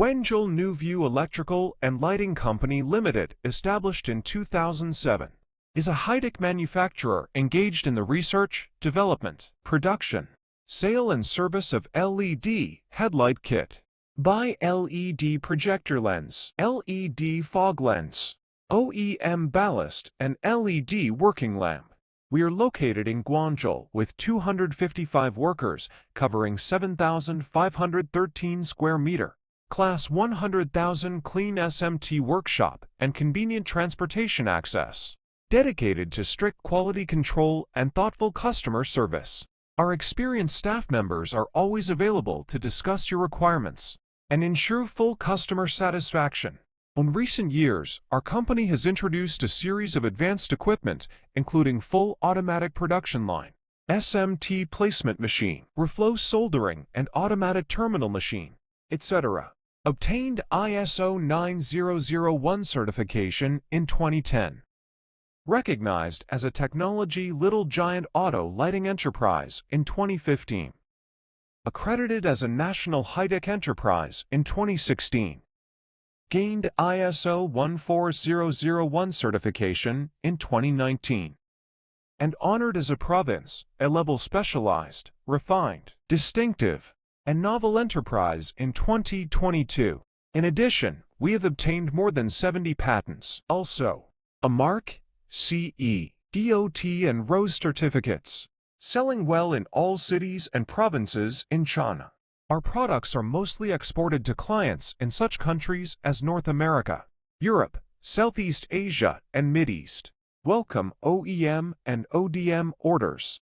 Guangzhou New View Electrical and Lighting Company Limited, established in 2007, is a high-tech manufacturer engaged in the research, development, production, sale and service of LED headlight kit, bi-LED projector lens, LED fog lens, OEM ballast, and LED working lamp. We are located in Guangzhou with 255 workers covering 7,513 square meter, Class 100,000 clean SMT workshop and convenient transportation access, dedicated to strict quality control and thoughtful customer service. Our experienced staff members are always available to discuss your requirements and ensure full customer satisfaction. In recent years, our company has introduced a series of advanced equipment, including full automatic production line, SMT placement machine, reflow soldering and automatic terminal machine, etc. Obtained ISO 9001 certification in 2010. Recognized as a Technology Little Giant Auto Lighting Enterprise in 2015. Accredited as a National High-Tech Enterprise in 2016. Gained ISO 14001 certification in 2019. And honored as a Province, A-level specialized, refined, distinctive, and novel enterprise in 2022. In addition, we have obtained more than 70 patents. Also, a Mark, CE, DOT and ROSE certificates, selling well in all cities and provinces in China. Our products are mostly exported to clients in such countries as North America, Europe, Southeast Asia, and Mideast. Welcome OEM and ODM orders.